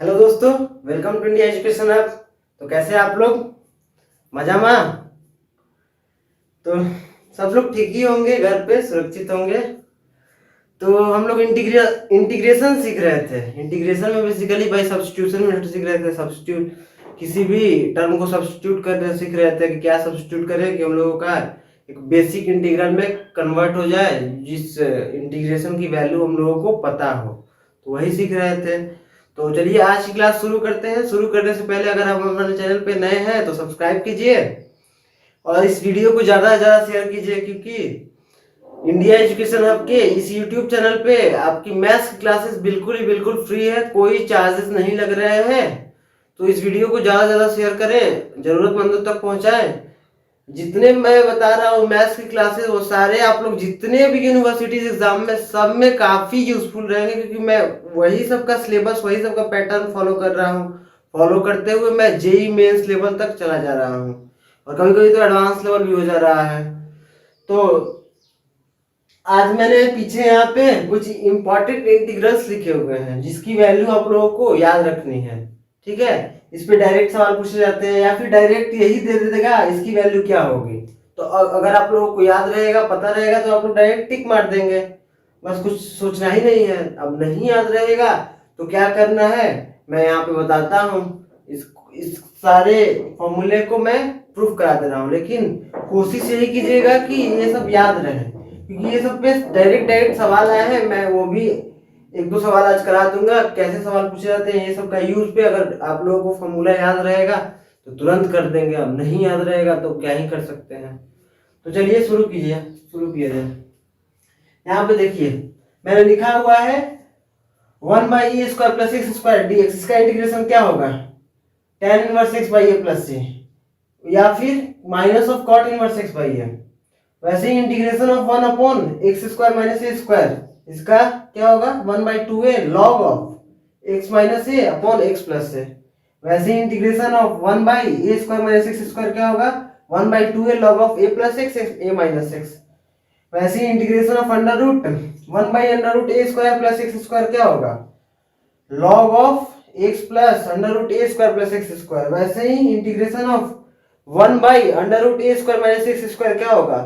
Hello दोस्तों, welcome to India education app. तो कैसे हैं आप लोग? मजा में? तो सब लोग ठीक ही होंगे, घर पे सुरक्षित होंगे। तो हम लोग इंटीग्रेशन सीख रहे थे। इंटीग्रेशन में बेसिकली भाई सब्स्टिट्यूशन मेथड सीख रहे थे। सब्स्टिट्यूट किसी भी टर्म को सब्स्टिट्यूट करने सीख रहे थे कि क्या सब्स्टिट्यूट करें कि हम लोगों का एक बेसिक इंटीग्रल में कन्वर्ट हो जाए, जिस इंटीग्रेशन की वैल्यू हम लोगों को पता हो। तो वही सीख रहे थे। तो चलिए आज की क्लास शुरू करते हैं। शुरू करने से पहले अगर आप हमारे चैनल पे नए हैं तो सब्सक्राइब कीजिए और इस वीडियो को ज़्यादा से ज़्यादा शेयर कीजिए, क्योंकि इंडिया एजुकेशन हब के इस यूट्यूब चैनल पे आपकी मैथ्स की क्लासेस बिल्कुल ही बिल्कुल फ्री है, कोई चार्जेस नहीं लग रहे हैं। तो इस वीडियो को ज़्यादा से ज़्यादा शेयर करें, ज़रूरतमंदों तक पहुँचाएं। जितने मैं बता रहा हूँ मैथ्स की क्लासेस, वो सारे आप लोग जितने भी यूनिवर्सिटीज एग्जाम में सब में काफ़ी यूजफुल रहेंगे, क्योंकि मैं वही सबका सिलेबस, वही सबका पैटर्न फॉलो कर रहा हूँ। फॉलो करते हुए मैं जेई मेंस लेवल तक चला जा रहा हूँ और कभी कभी तो एडवांस लेवल भी हो जा रहा है। तो आज मैंने पीछे यहाँ पे कुछ इंपॉर्टेंट इंटीग्रल्स लिखे हुए हैं जिसकी वैल्यू आप लोगों को याद रखनी है। ठीक है, इस पे डायरेक्ट सवाल पूछे जाते हैं या फिर डायरेक्ट यही दे देगा इसकी वैल्यू क्या होगी। तो अगर आप लोगों को याद रहेगा, पता रहेगा, तो आप लोग डायरेक्ट टिक मार देंगे। बस कुछ सोचना ही नहीं है। अब नहीं याद रहेगा तो क्या करना है मैं यहाँ पे बताता हूँ। इस सारे फॉर्मूले को मैं प्रूफ करा दे रहा हूँ, लेकिन कोशिश यही कीजिएगा कि ये सब याद रहे, क्योंकि ये सब पे डायरेक्ट सवाल आए हैं। मैं वो भी एक दो सवाल आज करा दूंगा, कैसे सवाल पूछे जाते हैं ये सब का यूज पे। अगर आप लोगों को फॉर्मूला याद रहेगा तो तुरंत कर देंगे, अब नहीं याद रहेगा तो क्या ही कर सकते हैं। तो चलिए शुरू किया जाए। यहाँ पे देखिए मैंने लिखा हुआ है 1/a² + x² dx। इसका इंटीग्रेशन क्या होगा? tan इनवर्स x/a + c, या फिर -cot इनवर्स x/a। वैसे ही इंटीग्रेशन ऑफ 1/x² - a², इसका क्या होगा? 1/2a log of x - a x + a। वैसे ही इंटीग्रेशन ऑफ 1/a² - x² क्या होगा? 1/2a log of a + x a - x। वैसे ही इंटीग्रेशन ऑफ √1/√a² + x² क्या होगा? log of x + √a² + x²। वैसे ही इंटीग्रेशन ऑफ 1/√a² - x² क्या होगा?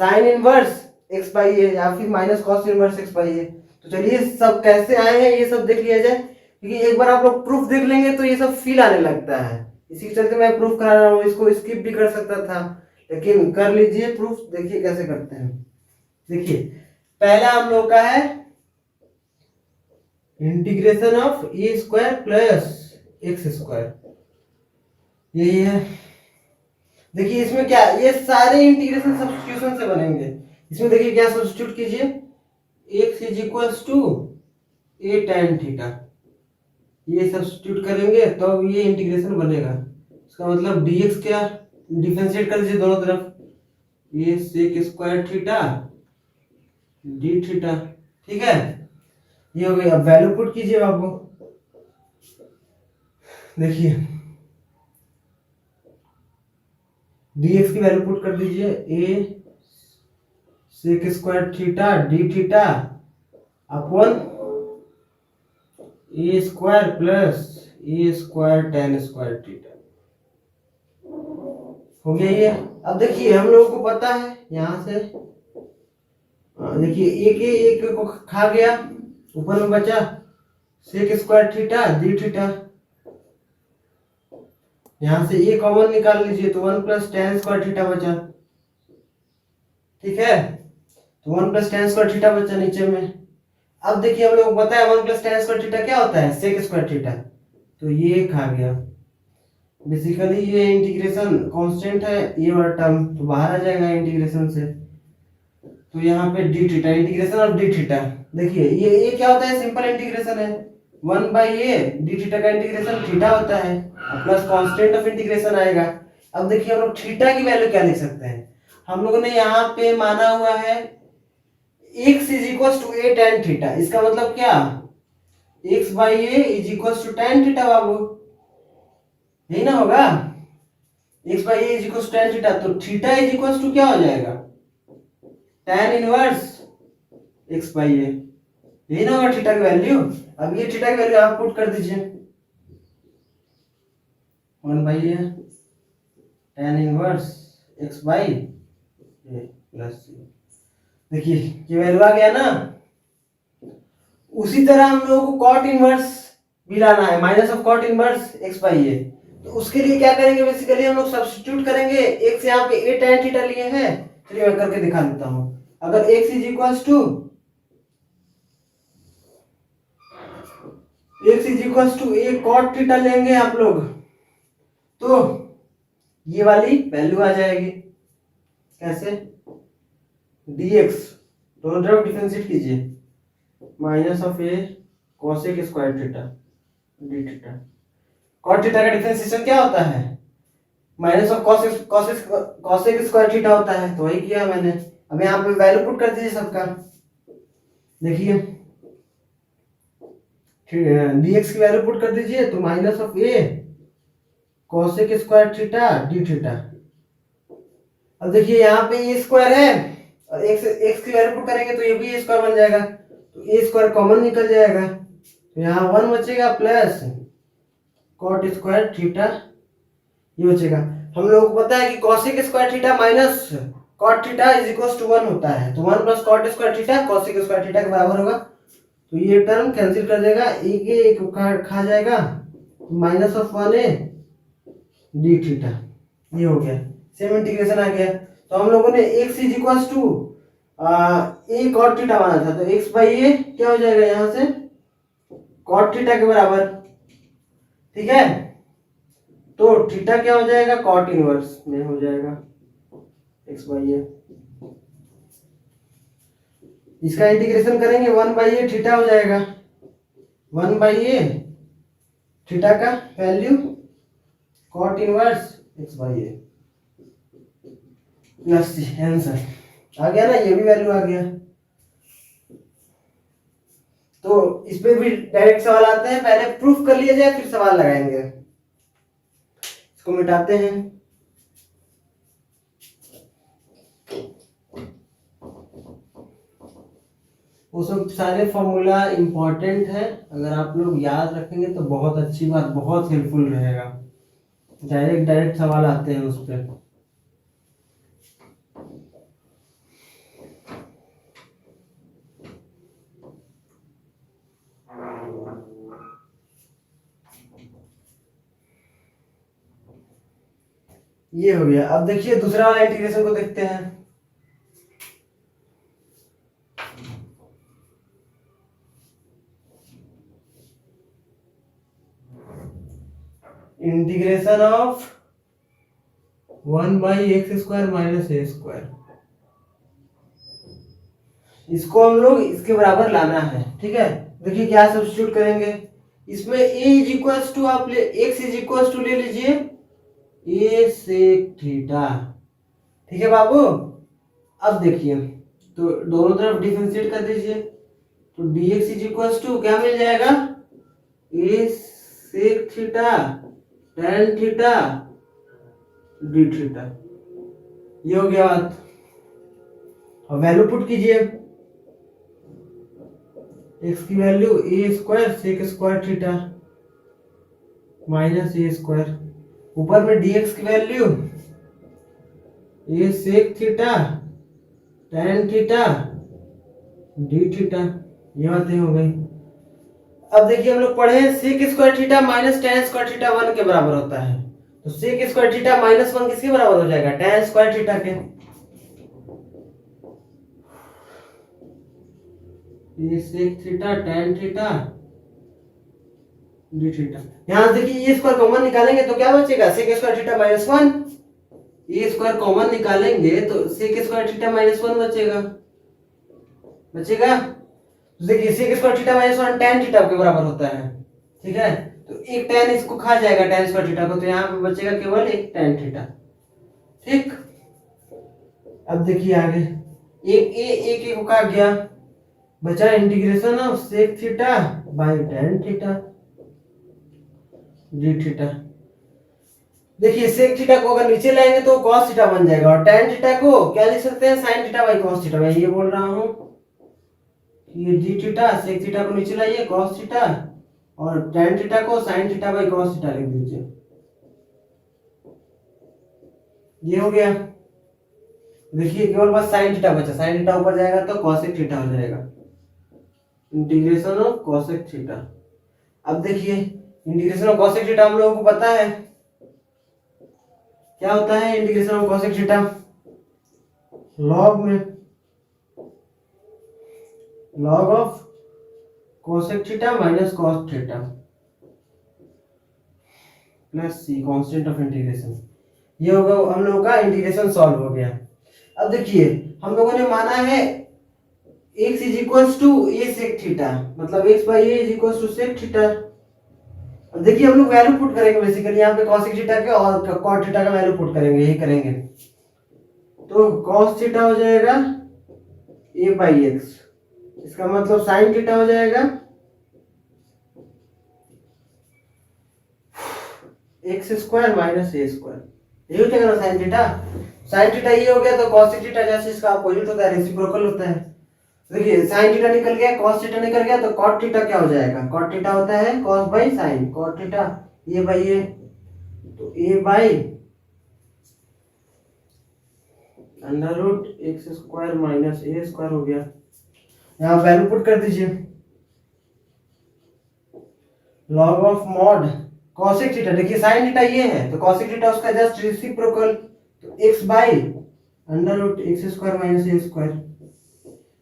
Sine inverse x/a या फिर -cos इनवर्स x/a। तो चलिए सब कैसे आए हैं ये सब देख लिया जाए, क्योंकि एक बार आप लोग प्रूफ देख लेंगे तो ये सब फील आने लगता है। इसी के चलते मैं प्रूफ करा रहा हूँ। इसको स्किप भी कर सकता था, लेकिन कर लीजिए प्रूफ। देखिए कैसे करते हैं। देखिए पहला हम लोग का है इंटीग्रेशन ऑफ a² + x²। यही है। देखिए इसमें क्या, ये सारे इंटीग्रेशन सब्स्टिट्यूशन से बनेंगे। इसमें देखिए क्या सब्स्टिट्यूट कीजिए, x = a tan थीटा। ये सब्स्टिट्यूट करेंगे तो ये इंटीग्रेशन बनेगा। इसका मतलब dx क्या, डिफरेंशिएट कर दीजिए दोनों तरफ, a sec² theta d theta. ठीक है, ये हो गया। अब वैल्यू पुट कीजिए बाबू। देखिए dx की वैल्यू पुट कर दीजिए, a sec² theta d theta upon a² + a² tan² theta. हो गया ये। अब देखिए हम लोगों को पता है यहां से, देखिए एक को खा गया, ऊपर में बचा sec² थीटा d थीटा। यहां से a कॉमन निकाल लीजिए तो 1 + tan² थीटा बचा। ठीक है, तो 1 + tan² थीटा बचा नीचे में। अब देखिए हम लोग को पता है 1 + tan² थीटा क्या होता है? sec² theta. तो ये खा गया। बेसिकली ये इंटीग्रेशन कांस्टेंट है, ये वाला टर्म तो बाहर आ जाएगा इंटीग्रेशन से। तो यहाँ पे d theta, integration of d theta. देखिए ये क्या होता है? सिंपल इंटीग्रेशन है। 1/a d थीटा का इंटीग्रेशन थीटा होता है, प्लस कांस्टेंट ऑफ इंटीग्रेशन आएगा। अब देखिए हम लोग थीटा की वैल्यू क्या लिख सकते हैं? हम लोगों ने यहाँ पे माना हुआ है x = a tan थीटा। इसका मतलब क्या? x/a = tan थीटा बाबू, यही ना होगा? x/a = tan थीटा, तो थीटा = क्या हो जाएगा? tan inverse x/a। यही ना होगा थीटा की वैल्यू। अब ये थीटा की वैल्यू आप पुट कर दीजिए। 1 by a tan inverse x by a plus c. देखिए ये वैल्यू आ गया ना। उसी तरह हम लोगों को कॉट इनवर्स भी लाना है, minus of cot inverse x by a. तो उसके लिए क्या करेंगे, बेसिकली हम लोग सब्स्टिट्यूट करेंगे। x यहाँ पे a tan थीटा लिए हैं, चलिए मैं करके दिखा देता हूँ। अगर x is equals to a cot theta लेंगे आप लोग, तो ये वाली वैल्यू आ जाएगी। कैसे, dx दोनों तरफ डिफरेंशिएट कीजिए, minus of a cosec square theta d theta. Cot theta का डिफरेंशिएशन क्या होता है, minus of cosec square theta होता है, तो वही किया मैंने। अब यहाँ पे वैल्यू पुट कर दीजिए सबका। देखिए dx की वैल्यू पुट कर दीजिए, तो minus of a cosec square theta d theta. अब देखिए यहाँ पे ए स्क्वायर है और x की वैल्यू पुट करेंगे तो ये भी ए स्क्वायर बन जाएगा, तो ए स्क्वायर कॉमन निकल जाएगा, तो यहाँ 1 बचेगा प्लस कॉट स्क्वायर थीटा ये बचेगा। हम लोगों को पता है कि cosec square theta minus cot theta is equal to 1 होता है, तो 1 plus cot square theta cosec square theta के बराबर होगा। तो ये टर्म कैंसिल कर देगा, एक खा जाएगा, minus of 1a D theta ये हो गया। सेम इंटीग्रेशन आ गया। तो हम लोगों ने x is equal to a cot theta माना था, तो x बाई ए क्या हो जाएगा यहाँ से कॉट थीटा के बराबर, ठीक है। तो थीटा क्या हो जाएगा, कॉट इनवर्स में हो जाएगा x बाई ए। इसका इंटीग्रेशन करेंगे 1 बाई ए थीटा हो जाएगा, 1 बाई ए थीटा का value cot inverse x by a plus c. Answer आ गया ना, ये भी वैल्यू आ गया। तो इस पे भी डायरेक्ट सवाल आते हैं, पहले प्रूफ कर लिया जाए फिर सवाल लगाएंगे। इसको मिटाते हैं। वो सब सारे फॉर्मूला इंपॉर्टेंट है, अगर आप लोग याद रखेंगे तो बहुत अच्छी बात, बहुत हेल्पफुल रहेगा। डायरेक्ट सवाल आते हैं उस पर। ये हो गया। अब देखिए दूसरा वाला इंटीग्रेशन को देखते हैं। Integration of 1 by x square minus a square, इसको हम लोग इसके बराबर लाना है, ठीक है। देखिए क्या सब्स्टिट्यूट करेंगे, इसमें a इज इक्वल टू आप ले x इज इक्वल टू ले लीजिए a सेक थीटा, ठीक है बाबू। अब देखिए तो दोनों तरफ डिफरेंशिएट कर दीजिए, तो dx इज इक्वल टू क्या मिल जाएगा, a sec theta tan theta d theta. ये हो गया बात। और वैल्यू पुट कीजिए, x की value a square sec square theta minus a square, ऊपर में dx की value a sec theta tan theta d theta. ये बातें हो गई। अब देखिए हम लोग पढ़े sec square theta minus tan square theta 1 के बराबर होता है, तो सेक स्क्वायर थीटा माइनस 1 किसके बराबर हो जाएगा, tan स्क्वायर थीटा के। ये sec theta tan theta d theta. यहां देखिए ये स्क्वायर कॉमन निकालेंगे तो क्या बचेगा, सेक स्क्वायर थीटा माइनस 1। ये स्क्वायर कॉमन निकालेंगे तो सेक स्क्वायर थीटा माइनस 1 बचेगा। तो देखिए sec square theta minus 1 tan theta के बराबर होता है, ठीक है। तो एक tan इसको खा जाएगा tan स्क्वायर थीटा को, तो यहाँ पे बचेगा केवल एक tan थीटा, ठीक। अब देखिए आगे एक को खा गया, बचा integration of sec theta by tan theta d theta. देखिए सेक थीटा को अगर नीचे लाएंगे तो cos थीटा बन जाएगा, और tan थीटा को क्या लिख सकते हैं, sin theta by cos theta. मैं ये बोल रहा हूँ ये डी थीटा, सेक थीटा को नीचे लाइए cos थीटा, और tan थीटा को sin theta by cos theta लिख दीजिए। ये हो गया। देखिए केवल बस साइन थीटा बचा, साइन थीटा ऊपर जाएगा तो कॉसेक थीटा हो जाएगा, इंटीग्रेशन ऑफ कॉसेक थीटा। अब देखिए इंटीग्रेशन ऑफ कॉसेक थीटा हम लोगों को पता है क्या होता है। Integration of cosec theta log में log of cosec theta minus cos theta plus c constant of integration. ये होगा हम लोगों का इंटीग्रेशन सॉल्व हो गया। अब देखिए हम लोगों ने माना है x is equals to a sec theta, मतलब x by a is equals to sec theta. अब देखिए हम लोग वैल्यू पुट करेंगे बेसिकली यहाँ पे cos थीटा के और cot थीटा का वैल्यू पुट करेंगे, यही करेंगे। तो cos थीटा हो जाएगा a बाई x, इसका मतलब sin थीटा हो जाएगा x square minus a square, ये हो जाएगा ना साइन थीटा। साइन थीटा ये हो गया तो cos थीटा जैसे इसका अपोजिट होता है रेसिप्रोकल होता है। देखिए साइन थीटा निकल गया, cos थीटा निकल गया, तो cot थीटा क्या हो जाएगा, cot थीटा होता है cos by sine, cot theta ये बाई ये, तो a by under root x square minus a square हो गया। यहाँ वैल्यू पुट कर दीजिए, log of mod cosec theta, देखिए sin थीटा ये है तो cosec थीटा उसका जस्ट रेसिप्रोकल, तो x by under root x square minus a square.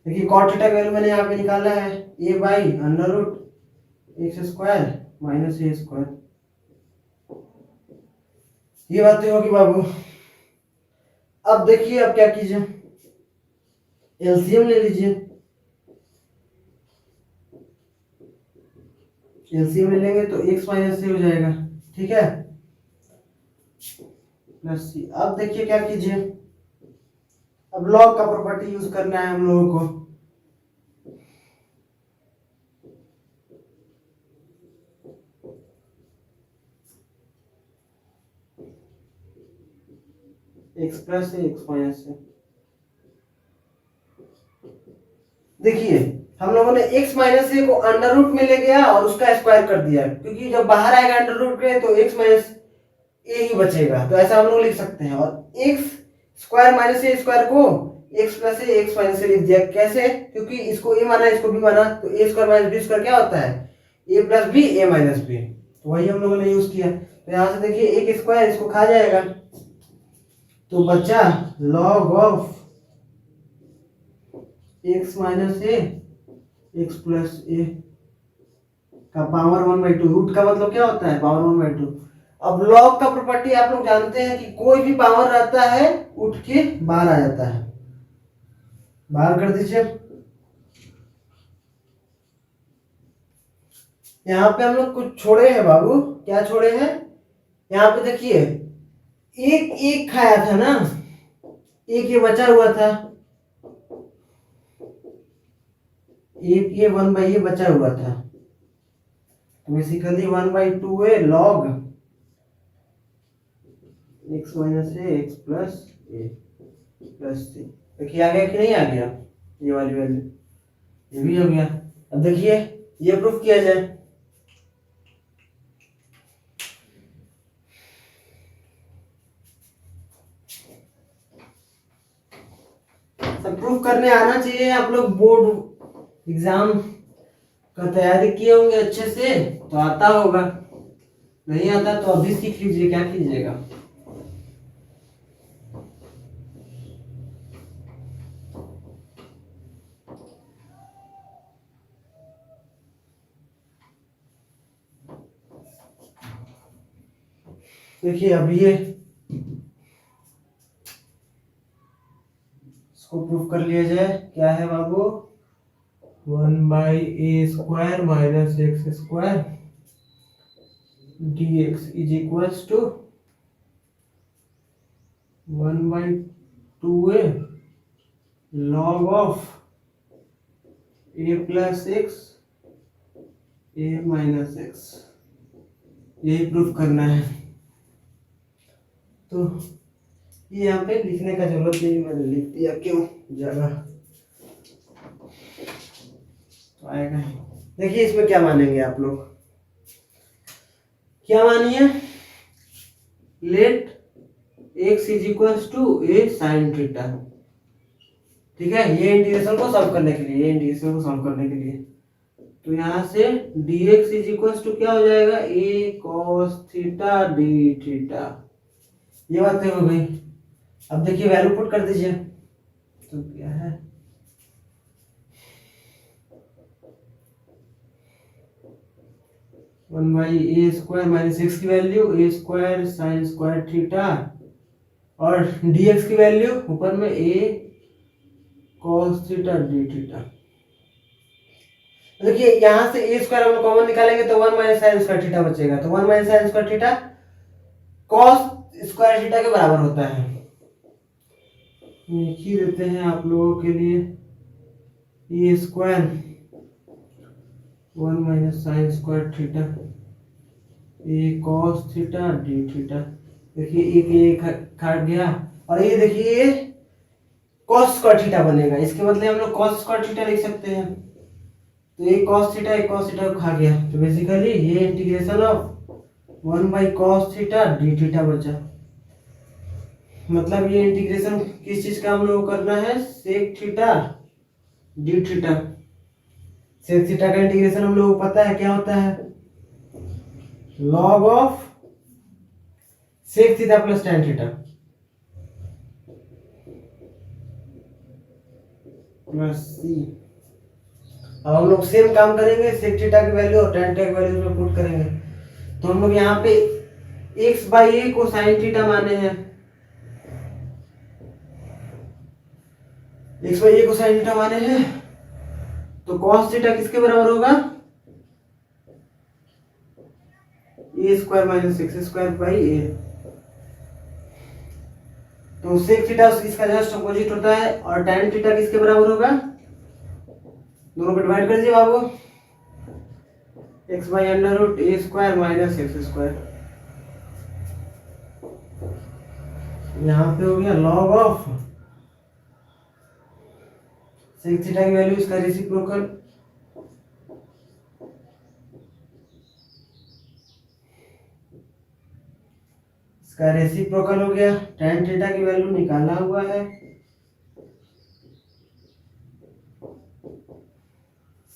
देखिए cot थीटा का वैल्यू मैंने यहाँ पे निकाला है a by under root x square minus a square. ये बातें होगी बाबू। अब देखिए अब क्या कीजिए, एलसीएम ले लीजिए, एलसीएम ले लेंगे तो x माइनस से हो जाएगा, ठीक है, प्लस सी। अब देखिए क्या कीजिए, अब लॉग का प्रॉपर्टी यूज करना है हम लोगों को। x प्लस से x माइनस से, देखिए हम लोगों ने x माइनस ए को अंडर रूट में ले गया और उसका स्क्वायर कर दिया, क्योंकि जब बाहर आएगा अंडर रूट के तो x माइनस ए ही बचेगा, तो ऐसा हम लोग लिख सकते हैं। और x square minus a square को x प्लस ए x माइनस से लिख दिया, कैसे, क्योंकि इसको a माना इसको b माना, तो a square minus b square क्या होता है, a plus b a minus b, तो वही हम लोगों ने यूज किया। तो यहाँ से देखिए एक स्क्वायर इसको खा जाएगा, तो बचा log of x minus a x plus a का पावर 1/2, रूट का मतलब क्या होता है पावर 1/2। अब लॉग का प्रॉपर्टी आप लोग जानते हैं कि कोई भी पावर रहता है उठ के बाहर आ जाता है, बाहर कर दीजिए। यहाँ पे हम लोग कुछ छोड़े हैं बाबू, क्या छोड़े हैं, यहाँ पे देखिए एक एक खाया था ना, एक ये बचा हुआ था, एक ये 1/a बचा हुआ था, तो बेसिकली 1/2 है लॉग x माइनस ए एक्स प्लस ए प्लस सी। देखिए आ गया कि नहीं आ गया, ये वाली वैल्यू ये भी हो गया। अब देखिए ये प्रूफ किया जाए, सब प्रूफ करने आना चाहिए। आप लोग बोर्ड एग्जाम का तैयारी किए होंगे अच्छे से तो आता होगा, नहीं आता तो अभी सीख लीजिए, क्या कीजिएगा। देखिए अब ये इसको प्रूफ कर लिया जाए, क्या है बाबू, 1/a square minus x square dx is equals to 1/2a log of a plus x a minus x, यही प्रूफ करना है। तो ये यहाँ पे लिखने का जरूरत नहीं, मैंने लिख दिया, क्यों जगह तो आएगा। देखिए इसमें क्या मानेंगे आप लोग, क्या मानिए, let x is equal to a sine theta. ठीक है, ये इंटीग्रेशन को सॉल्व करने के लिए, ये इंटीग्रेशन को सॉल्व करने के लिए तो यहाँ से dx इज इक्वल टू क्या हो जाएगा, a cos theta d theta. ये बातें हो गई। अब देखिए वैल्यू पुट कर दीजिए तो क्या है, one by A square minus x की वैल्यू ए स्क्वायर साइन स्क्वायर थीटा और dx की वैल्यू ऊपर में a cos theta d theta. देखिए यहाँ से ए स्क्वायर हम लोग कॉमन निकालेंगे तो 1 माइनस साइन स्क्वायर थीटा बचेगा, तो 1 minus sine square theta cos square theta के बराबर होता है। लिख ही देते हैं आप लोगों के लिए, a square 1 minus sine square theta a cos theta d theta. देखिए एक काट गया और ये देखिए ये cos स्क्वायर थीटा बनेगा, इसके बदले हम लोग cos स्क्वायर थीटा लिख सकते हैं। तो एक cos थीटा को खा गया, तो बेसिकली ये integration of 1 by cos theta d theta बचा। मतलब ये इंटीग्रेशन किस चीज का हम लोग को करना है, sec theta d theta. sec theta का इंटीग्रेशन हम लोग को पता है क्या होता है, log of sec theta plus tan theta plus c। अब हम लोग सेम काम करेंगे, sec थीटा की वैल्यू और tan थीटा की वैल्यू में पुट करेंगे। तो हम लोग यहाँ पे x बाई a को sin थीटा माने हैं, x बाई a को sin थीटा माने हैं, तो cos थीटा किसके बराबर होगा, a square minus x square by a। तो sec थीटा इसका जस्ट अपोजिट होता है और tan थीटा किसके बराबर होगा, दोनों को डिवाइड कर दीजिए बाबू, x by under root a square minus x square. यहाँ पे हो गया लॉग ऑफ sec थीटा की वैल्यू इसका रेसिप्रोकल, इसका रेसिप्रोकल हो गया, tan थीटा की वैल्यू निकाला हुआ है,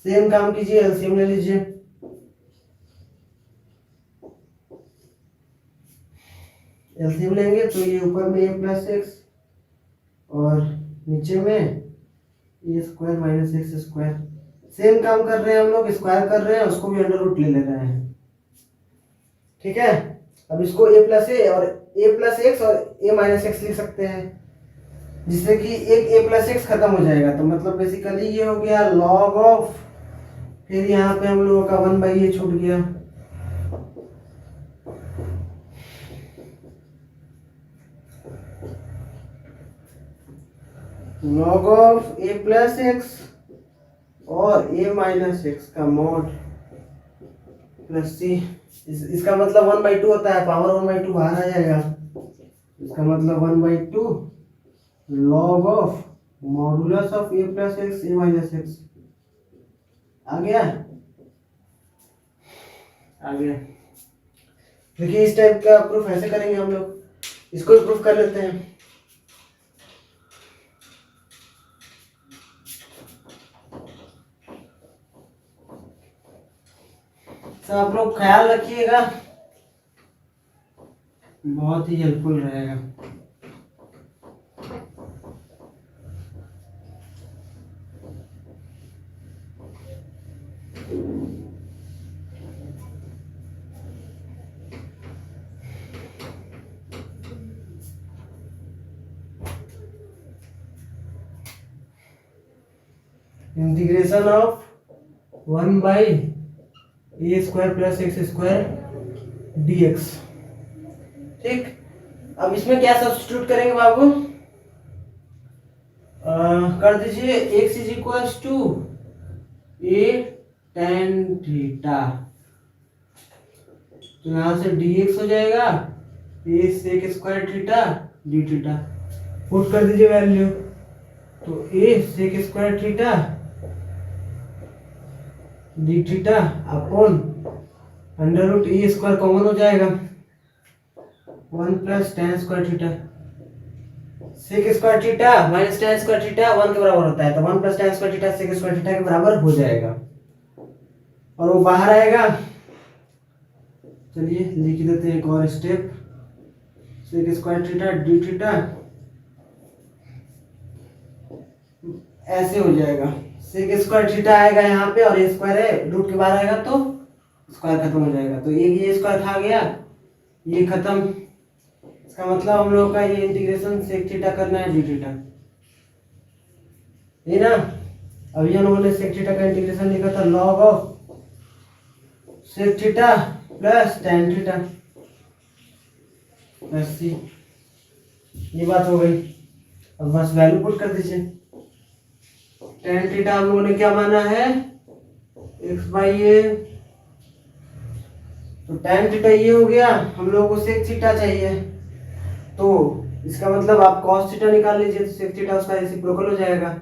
सेम काम कीजिए, एलसीएम ले लीजिए। एलसीएम लेंगे तो ये ऊपर में a प्लस एक्स और नीचे में a square minus x square. Same काम कर रहे हैं हम लोग, स्क्वायर कर रहे हैं, उसको भी अंडर रूट ले रहे हैं। ठीक है, अब इसको a प्लस ए और a प्लस एक्स और a माइनस एक्स लिख सकते हैं, जिससे कि एक a प्लस एक्स खत्म हो जाएगा। तो मतलब बेसिकली ये हो गया लॉग ऑफ, फिर यहाँ पे हम लोगों का 1 बाई ए छूट गया, log of a plus x और a माइनस एक्स का मॉड प्लस c। इसका मतलब 1/2 होता है, पावर 1/2 बाहर आ जाएगा, इसका मतलब 1/2 log of modulus of a plus x a minus x. आ गया, आ गया। देखिए इस टाइप का प्रूफ ऐसे करेंगे हम लोग, इसको भी प्रूफ कर लेते हैं। तो आप लोग ख्याल रखिएगा, बहुत ही हेल्पफुल रहेगा। Integration of 1 by A square plus x square D x. ठीक, अब इसमें क्या सब्स्टिट्यूट करेंगे बाबू, कर दीजिए x is equal to a tan theta, तो यहां से dx हो जाएगा a sec square theta d theta. Put कर दीजिए वैल्यू, तो a sec square theta d theta upon under root a square common हो जाएगा, 1 plus tan square theta, sec square theta minus tan square theta 1 के बराबर होता है, तो 1 plus tan square theta sec square theta के बराबर हो जाएगा और वो बाहर आएगा। चलिए लिख देते हैं एक और step, sec square theta d theta ऐसे हो जाएगा। सेक स्क्वायर थीटा आएगा यहाँ पे और ये स्क्वायर है, रूट के बाहर आएगा तो स्क्वायर खत्म हो जाएगा, तो ये स्क्वायर खा गया, ये खत्म। इसका मतलब हम लोग का ये इंटीग्रेशन सेक थीटा करना है डी थीटा, ये ना। अभी हम लोगों ने सेक थीटा का इंटीग्रेशन लिखा था log of sec theta plus tan theta plus c, ये बात हो गई। अब बस वैल्यू पुट कर दीजिए। tan थीटा हम लोगों ने क्या माना है, x/a, तो tan थीटा ये हो गया। हम लोगों को सेक थीटा चाहिए, तो इसका मतलब आप cos थीटा निकाल लीजिए, तो सेक थीटा उसका रेसिप्रोकल हो जाएगा,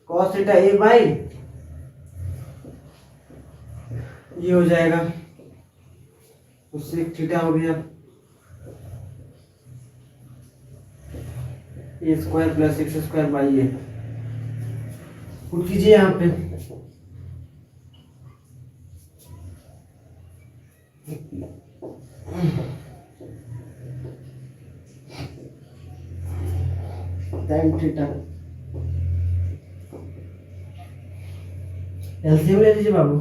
cos थीटा a बाई ये हो जाएगा, तो सेक थीटा हो गया a square plus x square by A. Put कीजिए यहाँ पे, tan थीटा एलसीएम ले लीजिए बाबू।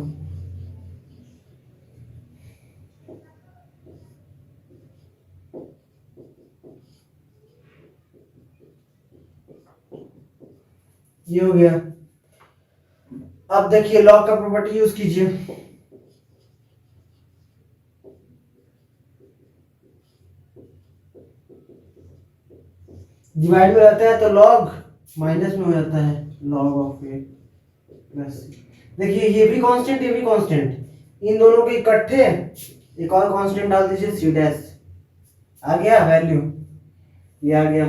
ये हो गया। अब देखिए लॉग का प्रॉपर्टी यूज कीजिए, डिवाइड में रहता है तो लॉग माइनस में हो जाता है, log of A plus c. देखिए ये भी कांस्टेंट ये भी कांस्टेंट, इन दोनों के इकट्ठे एक और कांस्टेंट डाल दीजिए सी डैश, आ गया वैल्यू, ये आ गया,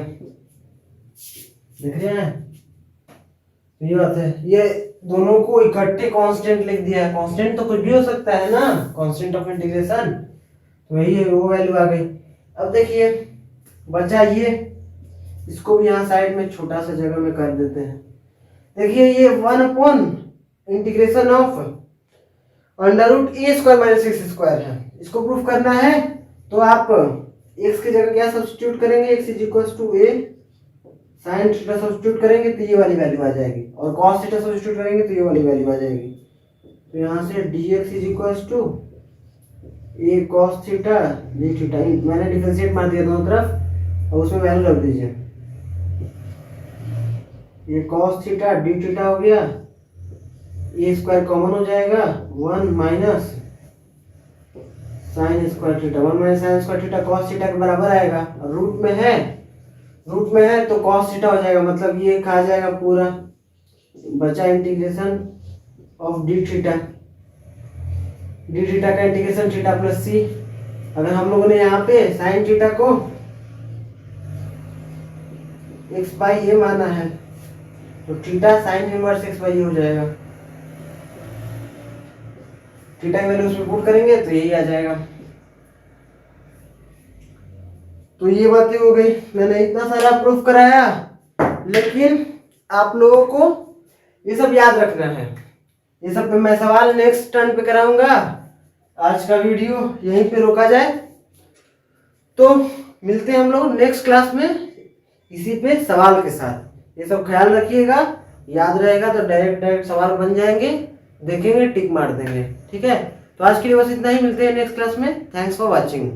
देख रहे हैं। तो ये बात है, ये दोनों को इकट्ठे कांस्टेंट लिख दिया है। कांस्टेंट तो कुछ भी हो सकता है ना, कांस्टेंट ऑफ इंटीग्रेशन, तो वही है, वो वैल्यू आ गई। अब देखिए बचा ये, इसको भी यहाँ साइड में छोटा सा जगह में कर देते हैं। देखिए ये 1 integration of under root a square minus x square है, इसको प्रूफ करना है। तो आप एक्स की जगह क्या सब्स्टिट्यूट करेंगे, x is equal to a sine theta substitute करेंगे तो ये वाली वैल्यू आ जाएगी, और कॉस थीटा सब्स्टिट्यूट करेंगे तो ये वाली वैल्यू आ जाएगी। तो यहाँ से dx is equal to a cos theta d theta, मैंने डिफरेंशिएट मार दिया दोनों तरफ और उसमें वैल्यू रख दीजिए। ये कॉस थीटा डी थीटा हो गया, ए स्क्वायर कॉमन हो जाएगा, 1 minus sine square theta, 1 minus sine square theta cos theta के बराबर आएगा, और रूट में है तो कॉस थीटा हो जाएगा, मतलब ये खा जाएगा पूरा, बचा इंटीग्रेशन ऑफ डी थीटा का इंटीग्रेशन थीटा प्लस सी। अगर हम लोगों ने यहाँ पे साइन थीटा को एक्स बाई ए माना है तो theta sine inverse x by a हो जाएगा, थीटा की वैल्यू उसमें पुट करेंगे तो यही आ जाएगा। तो ये बातें हो गई, मैंने इतना सारा प्रूफ कराया, लेकिन आप लोगों को ये सब याद रखना है, ये सब पे मैं सवाल नेक्स्ट टर्न पे कराऊंगा। आज का वीडियो यहीं पे रोका जाए, तो मिलते हैं हम लोग नेक्स्ट क्लास में इसी पे सवाल के साथ। ये सब ख्याल रखिएगा, याद रहेगा तो डायरेक्ट सवाल बन जाएंगे, देखेंगे टिक मार देंगे, ठीक है। तो आज के लिए बस इतना ही, मिलते हैं नेक्स्ट क्लास में। Thanks for watching.